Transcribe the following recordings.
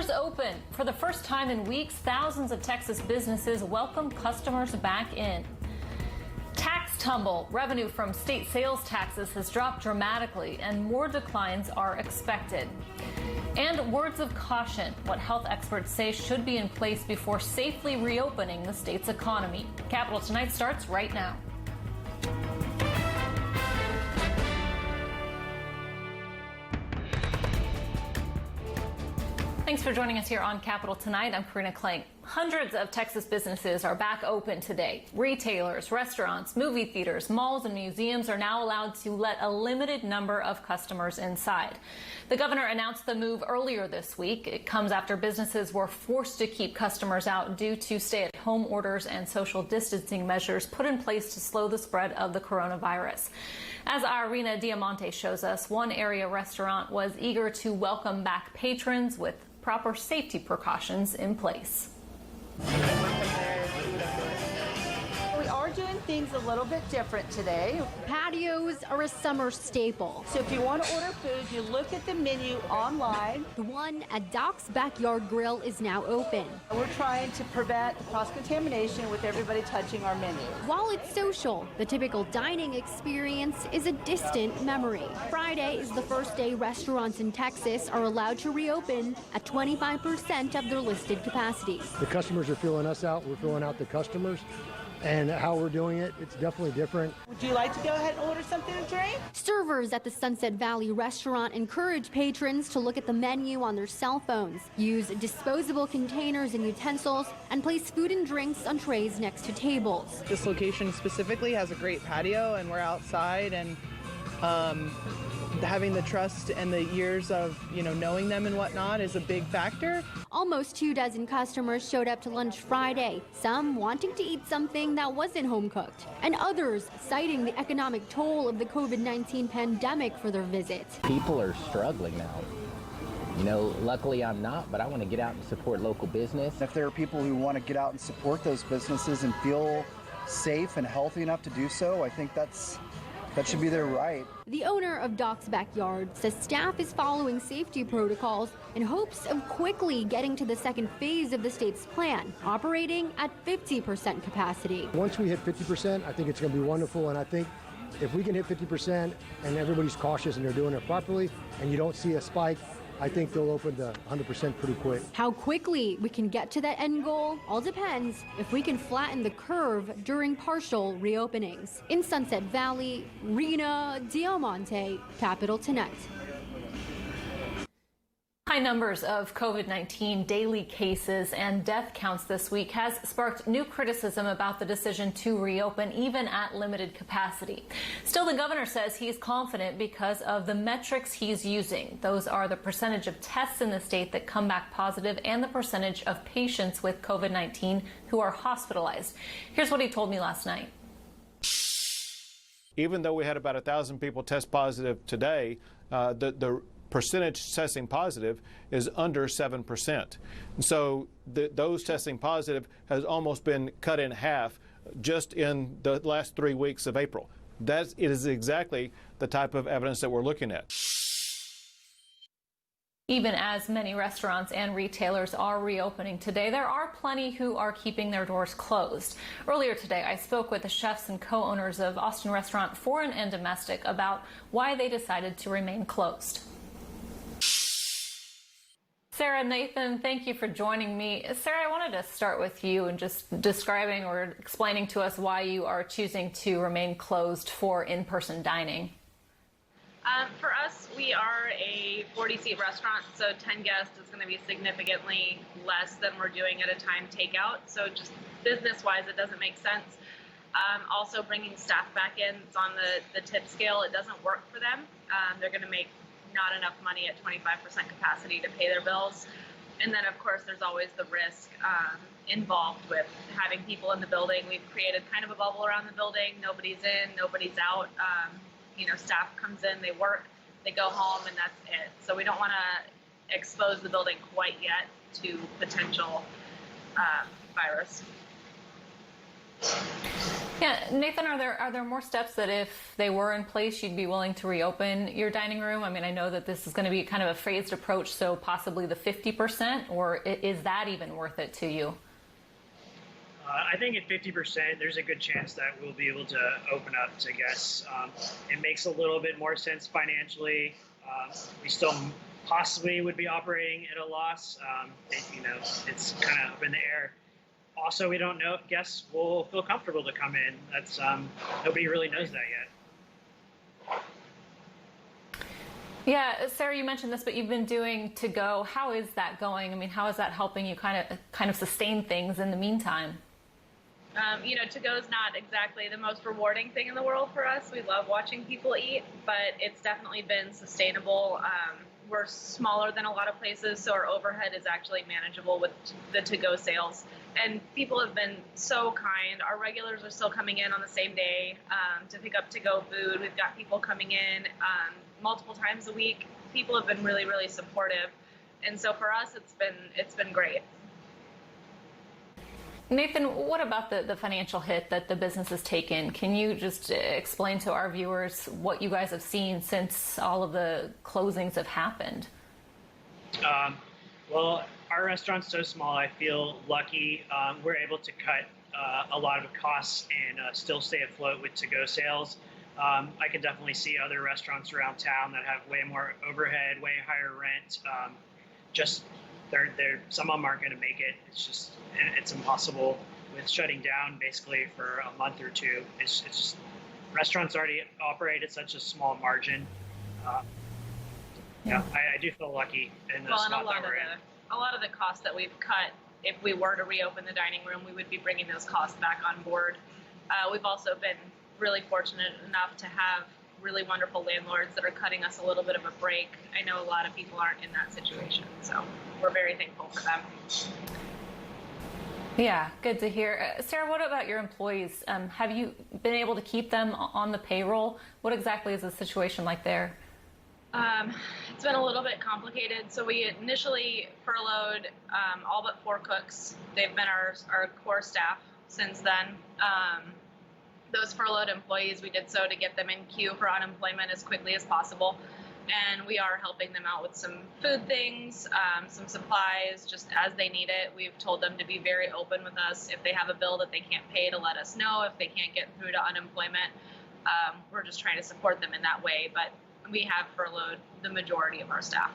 Stores open. For the first time in weeks, thousands of Texas businesses welcome customers back in. Tax tumble. Revenue from state sales taxes has dropped dramatically, and more declines are expected. And words of caution, what health experts say should be in place before safely reopening the state's economy. Capital Tonight starts right now. Thanks for joining us here on Capital Tonight. I'm Karina Kling. Hundreds of Texas businesses are back open today. Retailers, restaurants, movie theaters, malls, and museums are now allowed to let a limited number of customers inside. The governor announced the move earlier this week. It comes after businesses were forced to keep customers out due to stay-at-home orders and social distancing measures put in place to slow the spread of the coronavirus. As Irina Diamante shows us, one area restaurant was eager to welcome back patrons with proper safety precautions in place. We are doing things a little bit different today. Patios are a summer staple. So if you want to order food, you look at the menu online. The one at Doc's Backyard Grill is now open. We're trying to prevent cross-contamination with everybody touching our menu. While it's social, the typical dining experience is a distant memory. Friday is the first day restaurants in Texas are allowed to reopen at 25% of their listed capacity. The customers are filling us out, we're filling out the customers. And how we're doing it, it's definitely different. Would you like to go ahead and order something to drink? Servers at the Sunset Valley restaurant encourage patrons to look at the menu on their cell phones, use disposable containers and utensils, and place food and drinks on trays next to tables. This location specifically has a great patio, and we're outside, and having the trust and the years of, knowing them and whatnot is a big factor. Almost 24 customers showed up to lunch Friday, some wanting to eat something that wasn't home cooked, and others citing the economic toll of the COVID-19 pandemic for their visits. People are struggling now. Luckily I'm not, but I want to get out and support local business. If there are people who want to get out and support those businesses and feel safe and healthy enough to do so, I think that should be their right. The owner of Doc's Backyard says staff is following safety protocols in hopes of quickly getting to the second phase of the state's plan, operating at 50% capacity. Once we hit 50%, I think it's going to be wonderful, and I think if we can hit 50% and everybody's cautious and they're doing it properly and you don't see a spike, I think they'll open to 100% pretty quick. How quickly we can get to that end goal all depends if we can flatten the curve during partial reopenings. In Sunset Valley, Rena Diamante, Capital Tonight. High numbers of COVID-19 daily cases and death counts this week has sparked new criticism about the decision to reopen, even at limited capacity. Still, the governor says he's confident because of the metrics he's using. Those are the percentage of tests in the state that come back positive and the percentage of patients with COVID-19 who are hospitalized. Here's what he told me last night. Even though we had about 1,000 people test positive today, the percentage testing positive is under 7%. And so those testing positive has almost been cut in half just in the last 3 weeks of April. It is exactly the type of evidence that we're looking at. Even as many restaurants and retailers are reopening today, there are plenty who are keeping their doors closed. Earlier today, I spoke with the chefs and co-owners of Austin Restaurant Foreign and Domestic about why they decided to remain closed. Sarah, Nathan, thank you for joining me. Sarah, I wanted to start with you and just describing or explaining to us why you are choosing to remain closed for in-person dining. For us, we are a 40-seat restaurant, so 10 guests is going to be significantly less than we're doing at a time takeout. So just business-wise, it doesn't make sense. Also, bringing staff back in, it's on the tip scale. It doesn't work for them. They're going to make not enough money at 25% capacity to pay their bills. And then, of course, there's always the risk involved with having people in the building. We've created kind of a bubble around the building. Nobody's in, nobody's out. Staff comes in, they work, they go home, and that's it. So we don't want to expose the building quite yet to potential virus. Yeah, Nathan, are there more steps that if they were in place, you'd be willing to reopen your dining room? I mean, I know that this is going to be kind of a phased approach, so possibly the 50%, or is that even worth it to you? I think at 50%, there's a good chance that we'll be able to open up to guests. It makes a little bit more sense financially. We still possibly would be operating at a loss. It's kind of up in the air. Also, we don't know if guests will feel comfortable to come in. That's nobody really knows that yet. Yeah, Sarah, you mentioned this, but you've been doing to go. How is that going? I mean, how is that helping you kind of sustain things in the meantime? To go is not exactly the most rewarding thing in the world for us. We love watching people eat, but it's definitely been sustainable. We're smaller than a lot of places, so our overhead is actually manageable with the to-go sales. And people have been so kind. Our regulars are still coming in on the same day to pick up to-go food. We've got people coming in multiple times a week. People have been really, really supportive, and so for us, it's been great. Nathan, what about the financial hit that the business has taken? Can you just explain to our viewers what you guys have seen since all of the closings have happened? Well, our restaurant's so small, I feel lucky. We're able to cut a lot of costs and still stay afloat with to-go sales. I can definitely see other restaurants around town that have way more overhead, way higher rent. Some of them aren't going to make it. It's impossible with shutting down basically for a month or two. It's just restaurants already operate at such a small margin. I do feel lucky in the spot that we're in. A lot of the costs that we've cut, if we were to reopen the dining room, we would be bringing those costs back on board. We've also been really fortunate enough to have really wonderful landlords that are cutting us a little bit of a break. I know a lot of people aren't in that situation, so we're very thankful for them. Yeah, good to hear. Sarah, what about your employees? Have you been able to keep them on the payroll? What exactly is the situation like there? It's been a little bit complicated. So we initially furloughed all but 4 cooks. They've been our core staff since then. Those furloughed employees, we did so to get them in queue for unemployment as quickly as possible. And we are helping them out with some food things, some supplies, just as they need it. We've told them to be very open with us. If they have a bill that they can't pay, to let us know. If they can't get through to unemployment, we're just trying to support them in that way. But we have furloughed the majority of our staff.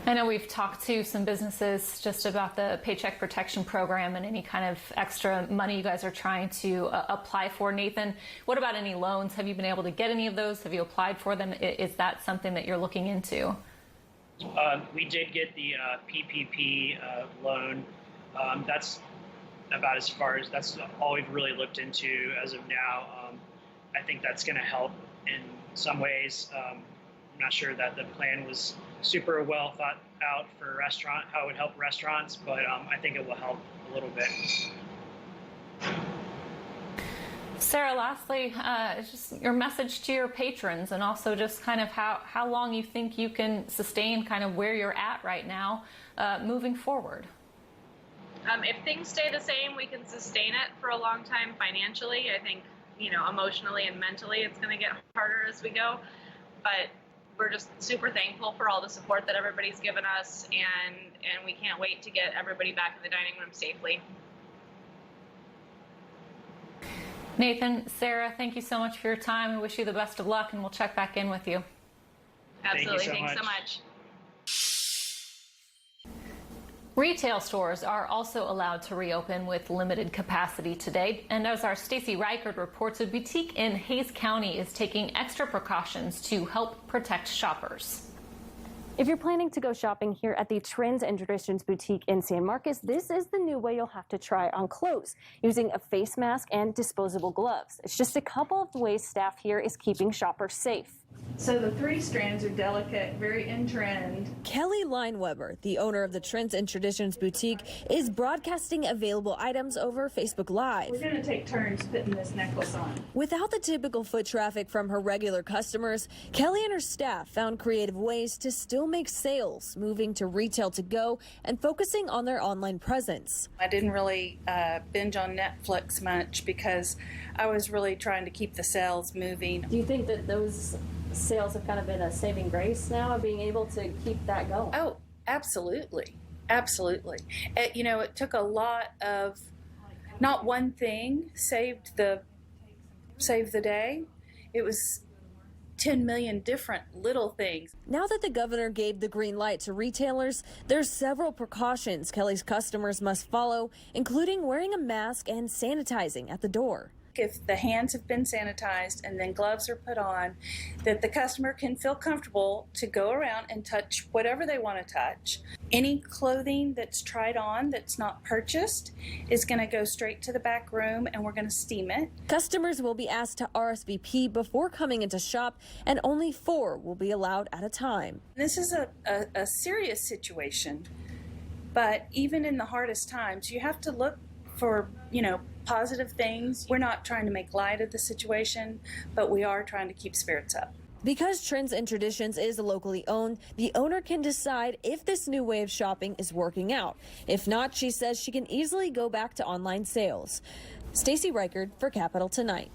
I know we've talked to some businesses just about the Paycheck Protection Program and any kind of extra money you guys are trying to apply for. Nathan, what about any loans? Have you been able to get any of those? Have you applied for them? Is that something that you're looking into? We did get the PPP loan. That's about as far as, that's all we've really looked into as of now. I think that's going to help in some ways. I'm not sure that the plan was super well thought out for how it would help restaurants, but I think it will help a little bit. Sarah, lastly, just your message to your patrons, and also just kind of how long you think you can sustain kind of where you're at right now moving forward. If things stay the same, we can sustain it for a long time financially. I think, emotionally and mentally, it's going to get harder as we go, but we're just super thankful for all the support that everybody's given us, and we can't wait to get everybody back in the dining room safely. Nathan, Sarah, thank you so much for your time. We wish you the best of luck, and we'll check back in with you. Absolutely. Thanks so much. Retail stores are also allowed to reopen with limited capacity today. And as our Stacey Reichert reports, a boutique in Hays County is taking extra precautions to help protect shoppers. If you're planning to go shopping here at the Trends and Traditions boutique in San Marcos, this is the new way you'll have to try on clothes, using a face mask and disposable gloves. It's just a couple of ways staff here is keeping shoppers safe. So the three strands are delicate, very in trend. Kelly Lineweber, the owner of the Trends and Traditions boutique, is broadcasting available items over Facebook Live. We're going to take turns putting this necklace on. Without the typical foot traffic from her regular customers, Kelly and her staff found creative ways to still make sales, moving to retail to go and focusing on their online presence. I didn't really binge on Netflix much because I was really trying to keep the sales moving. Do you think that those sales have kind of been a saving grace now of being able to keep that going? Oh, absolutely. Absolutely. It took a lot of, not one thing saved the day. It was 10 million different little things. Now that the governor gave the green light to retailers, there's several precautions Kelly's customers must follow, including wearing a mask and sanitizing at the door. If the hands have been sanitized and then gloves are put on, that the customer can feel comfortable to go around and touch whatever they want to touch. Any clothing that's tried on that's not purchased is going to go straight to the back room and we're going to steam it. Customers will be asked to RSVP before coming into shop, and only 4 will be allowed at a time. This is a serious situation, but even in the hardest times, you have to look for, positive things. We're not trying to make light of the situation, but we are trying to keep spirits up. Because Trends and Traditions is locally owned, the owner can decide if this new way of shopping is working out. If not, she says she can easily go back to online sales. Stacey Reichard for Capital Tonight.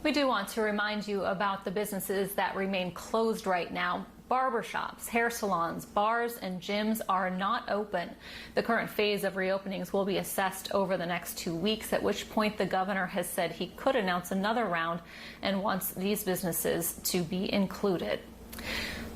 We do want to remind you about the businesses that remain closed right now. Barbershops, hair salons, bars, and gyms are not open. The current phase of reopenings will be assessed over the next 2 weeks, at which point the governor has said he could announce another round and wants these businesses to be included.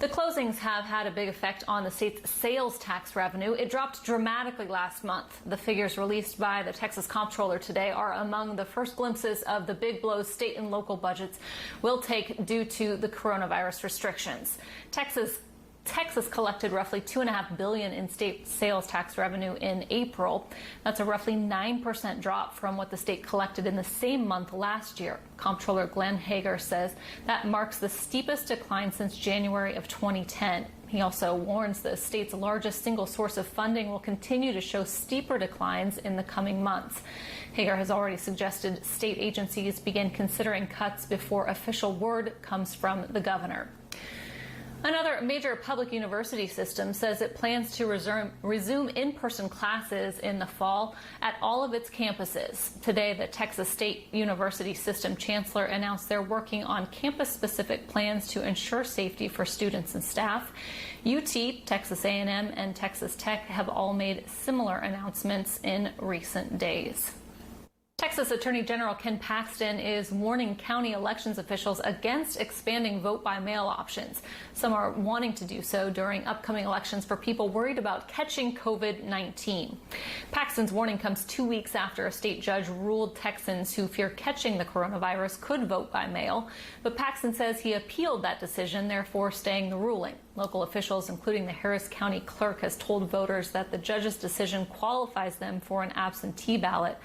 The closings have had a big effect on the state's sales tax revenue. It dropped dramatically last month. The figures released by the Texas Comptroller today are among the first glimpses of the big blows state and local budgets will take due to the coronavirus restrictions. Texas collected roughly $2.5 billion in state sales tax revenue in April. That's a roughly 9% drop from what the state collected in the same month last year. Comptroller Glenn Hager says that marks the steepest decline since January of 2010. He also warns the state's largest single source of funding will continue to show steeper declines in the coming months. Hager has already suggested state agencies begin considering cuts before official word comes from the governor. Another major public university system says it plans to resume in-person classes in the fall at all of its campuses. Today, the Texas State University System Chancellor announced they're working on campus-specific plans to ensure safety for students and staff. UT, Texas A&M, and Texas Tech have all made similar announcements in recent days. Texas Attorney General Ken Paxton is warning county elections officials against expanding vote-by-mail options. Some are wanting to do so during upcoming elections for people worried about catching COVID-19. Paxton's warning comes 2 weeks after a state judge ruled Texans who fear catching the coronavirus could vote by mail. But Paxton says he appealed that decision, therefore staying the ruling. Local officials, including the Harris County clerk, has told voters that the judge's decision qualifies them for an absentee ballot.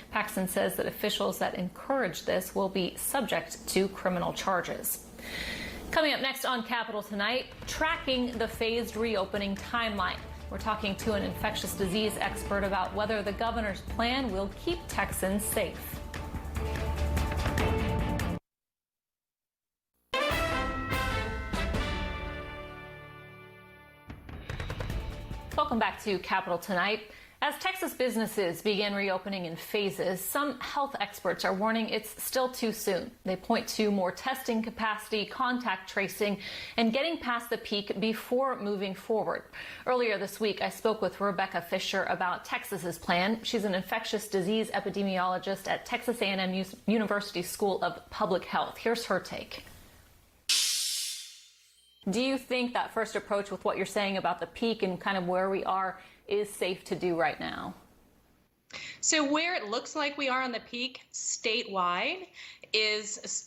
Paxton says that officials that encourage this will be subject to criminal charges. Coming up next on Capital Tonight, tracking the phased reopening timeline. We're talking to an infectious disease expert about whether the governor's plan will keep Texans safe. Welcome back to Capital Tonight. As Texas businesses begin reopening in phases, some health experts are warning it's still too soon. They point to more testing capacity, contact tracing, and getting past the peak before moving forward. Earlier this week, I spoke with Rebecca Fisher about Texas's plan. She's an infectious disease epidemiologist at Texas A&M University School of Public Health. Here's her take. Do you think that first approach with what you're saying about the peak and kind of where we are is safe to do right now? So where it looks like we are on the peak statewide is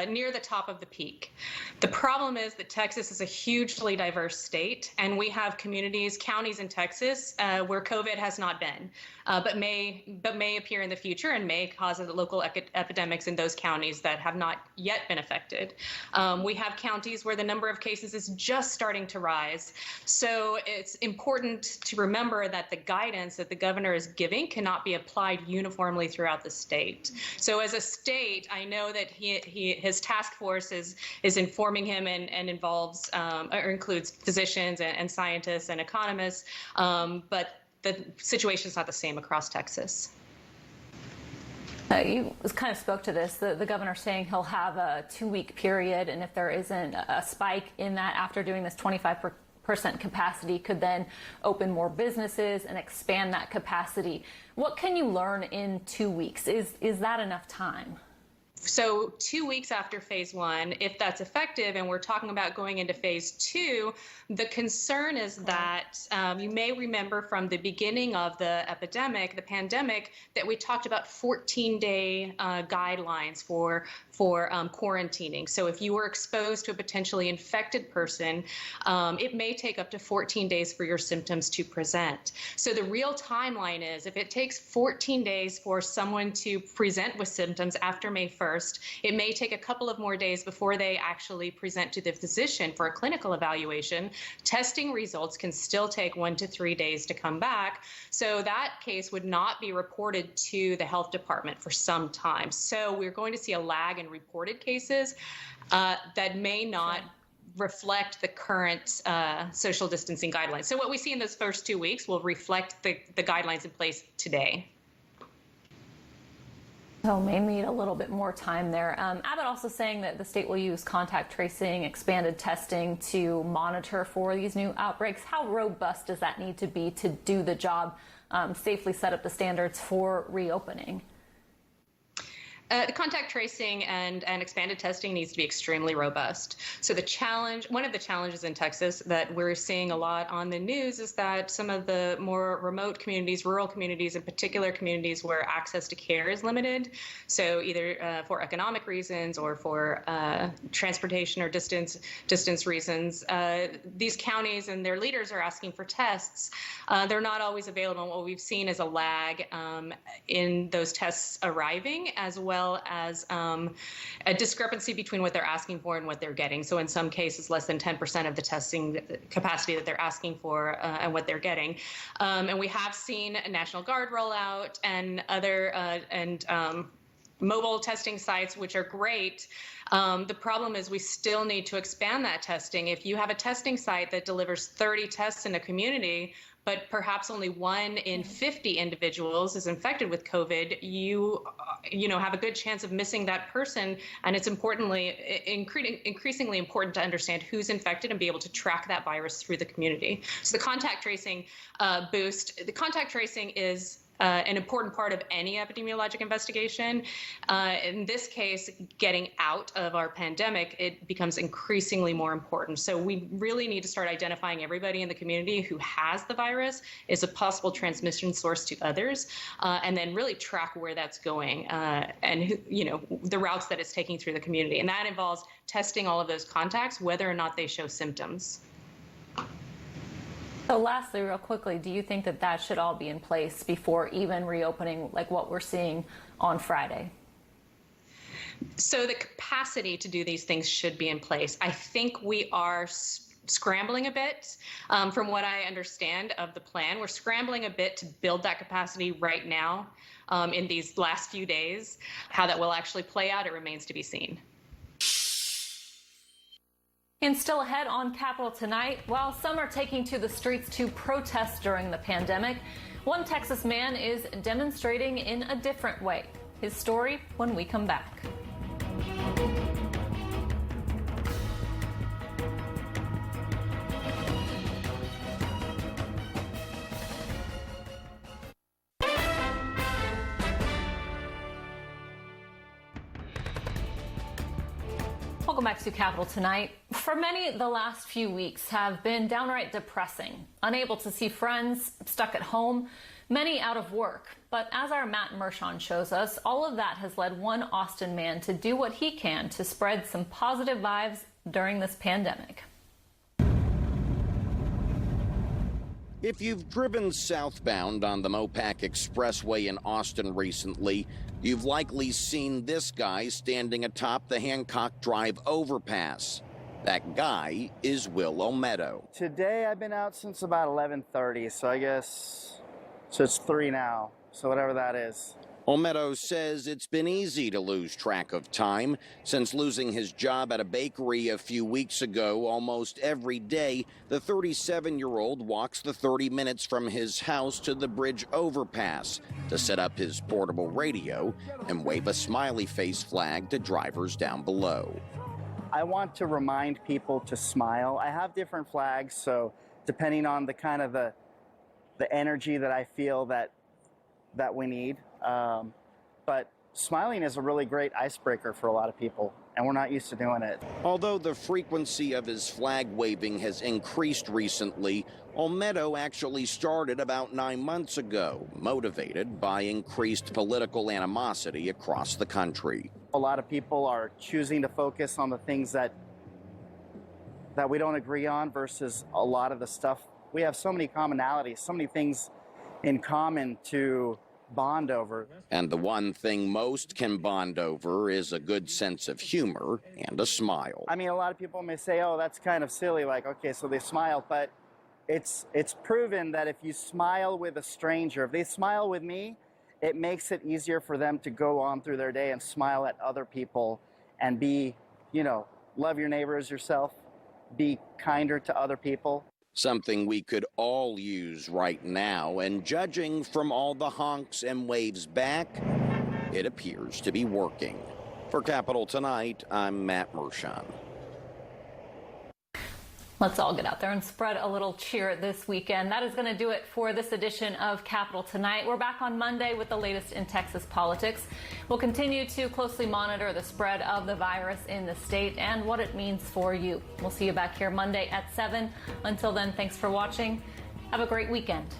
near the top of the peak. The problem is that Texas is a hugely diverse state, and we have communities, counties in Texas where COVID has not been, but may appear in the future and may cause local epidemics in those counties that have not yet been affected. We have counties where the number of cases is just starting to rise. So it's important to remember that the guidance that the governor is giving cannot be applied uniformly throughout the state. So as a state, I know that his task force is informing him and involves or includes physicians and scientists and economists, but the situation is not the same across Texas. You kind of spoke to this, the governor saying he'll have a 2-week period, and if there isn't a spike in that after doing this 25% capacity, could then open more businesses and expand that capacity. What can you learn in 2 weeks? Is that enough time? So 2 weeks after phase 1, if that's effective, and we're talking about going into phase 2, the concern is that you may remember from the beginning of the pandemic, that we talked about 14-day guidelines for quarantining. So if you were exposed to a potentially infected person, it may take up to 14 days for your symptoms to present. So the real timeline is if it takes 14 days for someone to present with symptoms after May 1st, it may take a couple of more days before they actually present to the physician for a clinical evaluation. Testing results can still take 1 to 3 days to come back. So that case would not be reported to the health department for some time. So we're going to see a lag in reported cases that may not reflect the current social distancing guidelines. So what we see in those first 2 weeks will reflect the guidelines in place today. So may need a little bit more time there. Abbott also saying that the state will use contact tracing, expanded testing to monitor for these new outbreaks. How robust does that need to be to do the job, safely set up the standards for reopening? The contact tracing and expanded testing needs to be extremely robust. So one of the challenges in Texas that we're seeing a lot on the news is that some of the more remote communities, rural communities, in particular communities where access to care is limited, so either for economic reasons or for transportation or distance reasons, these counties and their leaders are asking for tests. They're not always available. And what we've seen is a lag in those tests arriving, as well as a discrepancy between what they're asking for and what they're getting. So in some cases, less than 10% of the testing capacity that they're asking for and what they're getting. And we have seen a National Guard rollout and other mobile testing sites, which are great. The problem is we still need to expand that testing. If you have a testing site that delivers 30 tests in a community, but perhaps only 1 in 50 individuals is infected with COVID, you have a good chance of missing that person. And it's increasingly important to understand who's infected and be able to track that virus through the community. So the contact tracing the contact tracing is an important part of any epidemiologic investigation. In this case, getting out of our pandemic, it becomes increasingly more important. So we really need to start identifying everybody in the community who has the virus, is a possible transmission source to others, and then really track where that's going and the routes that it's taking through the community. And that involves testing all of those contacts, whether or not they show symptoms. So lastly, real quickly, do you think that should all be in place before even reopening like what we're seeing on Friday? So the capacity to do these things should be in place. I think we are scrambling a bit from what I understand of the plan. We're scrambling a bit to build that capacity right now in these last few days. How that will actually play out, it remains to be seen. And still ahead on Capitol Tonight, while some are taking to the streets to protest during the pandemic, one Texas man is demonstrating in a different way. His story when we come back. Welcome back to Capitol Tonight. For many, the last few weeks have been downright depressing. Unable to see friends, stuck at home, Many out of work. But as our Matt Mershon shows us, all of that has led one Austin man to do what he can to spread some positive vibes during this pandemic. If you've driven southbound on the Mopac Expressway in Austin recently, you've likely seen this guy standing atop the Hancock Drive overpass. That guy is Will Olmedo. Today I've been out since about 11:30, so I guess, so it's 3 now, so whatever that is. Olmedo says it's been easy to lose track of time. Since losing his job at a bakery a few weeks ago, almost every day, the 37-year-old walks the 30 minutes from his house to the bridge overpass to set up his portable radio and wave a smiley face flag to drivers down below. I want to remind people to smile. I have different flags, so depending on the kind of the energy that I feel that we need. But smiling is a really great icebreaker for a lot of people, and we're not used to doing it. Although the frequency of his flag waving has increased recently, Olmedo actually started about 9 months ago, motivated by increased political animosity across the country. A lot of people are choosing to focus on the things that we don't agree on versus a lot of the stuff. We have so many commonalities, so many things in common to bond over. And the one thing most can bond over is a good sense of humor and a smile. I mean, a lot of people may say, oh, that's kind of silly, like, okay, so they smiled, but it's proven that if you smile with a stranger, if they smile with me, it makes it easier for them to go on through their day and smile at other people and be, love your neighbor as yourself, be kinder to other people. Something we could all use right now, and judging from all the honks and waves back, it appears to be working. For Capital Tonight, I'm Matt Mershon. Let's all get out there and spread a little cheer this weekend. That is going to do it for this edition of Capital Tonight. We're back on Monday with the latest in Texas politics. We'll continue to closely monitor the spread of the virus in the state and what it means for you. We'll see you back here Monday at 7. Until then, thanks for watching. Have a great weekend.